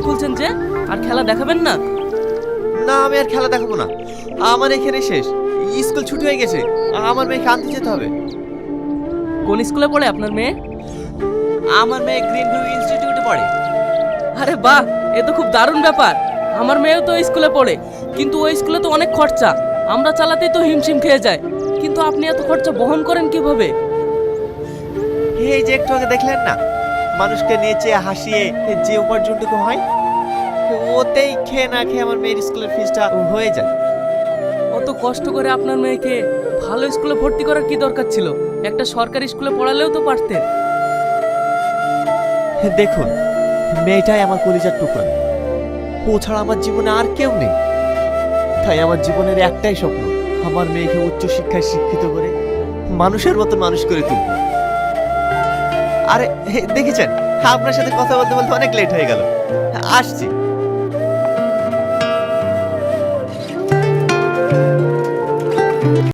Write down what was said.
খুলছেন যে, আর খেলা দেখাবেন না? না, আমি আর খেলা দেখাবো না। আমার এখানে শেষ। স্কুল ছুটি হয়ে গেছে। আমার মেয়েকে আনতে যেতে হবে। কোন স্কুলে পড়ে আপনার মেয়ে? আমার মেয়ে গ্রিন ভিউ ইনস্টিটিউটে পড়ে। আরে বাহ, এ তো খুব দারুণ ব্যাপার। আমার মেয়েও তো ওই স্কুলে পড়ে, কিন্তু ওই স্কুলে তো অনেক খরচা। আমরা চালাতেই তো হিমশিম খেয়ে যায়, কিন্তু আপনি এত খরচা বহন করেন কিভাবে? এই যে একটু আগে দেখলেন না, মানুষকে নেচে হাসিয়ে যে উপার্জনটুকু হয়, ওতেই খেয়ে না খেয়ে আমার মেয়ের স্কুলের ফিসটা হয়ে যায়। অত কষ্ট করে আপনার মেয়েকে ভালো স্কুলে ভর্তি করার কি দরকার ছিল? একটা সরকারি স্কুলে পড়ালেও তো পারতেন। দেখুন, মেয়েটাই আমার কলিজার টুকরা। ও ছাড়া আমার জীবনে আর কেউ নেই। তাই আমার জীবনের একটাই স্বপ্ন, আমার মেয়েকে উচ্চ শিক্ষায় শিক্ষিত করে মানুষের মতো মানুষ করে তুলব। আরে দেখেছেন, আপনার সাথে কথা বলতে বলতে অনেক লেট হয়ে গেল। আসছি।